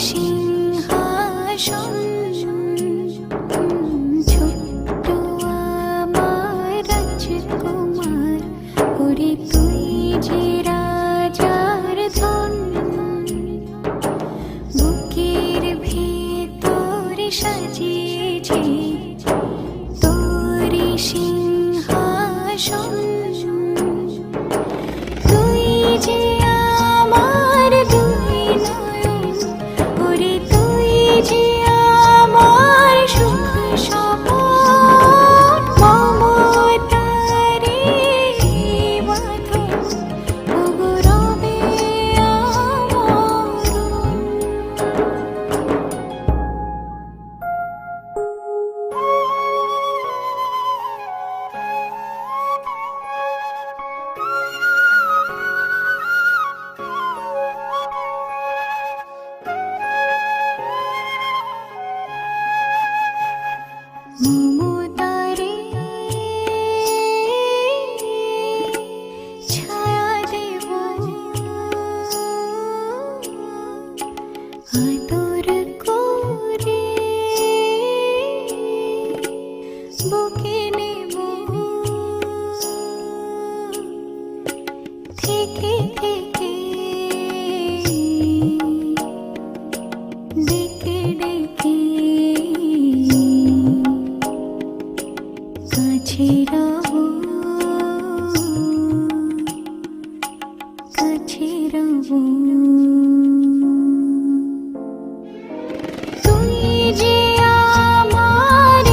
সিংহাসন ছোট্ট আমার রাজকুমার ওরে তুই যে রাজার ধন বুকের ভেতর সাজিয়েছে তোর সিংহাসন তুই যে আমার দুই নয়ন ওরে তুই যে আমার সুখ স্বপন মমতারে বাঁধন ওগো রবে আমার। মমতারে ছায়া দেব আদর করে বুকে নেব থেকে থেকে ডেকে ডেকে কাছে রবো কাছে রবো তুই যে আমার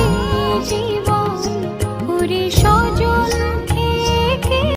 জীবন ওরে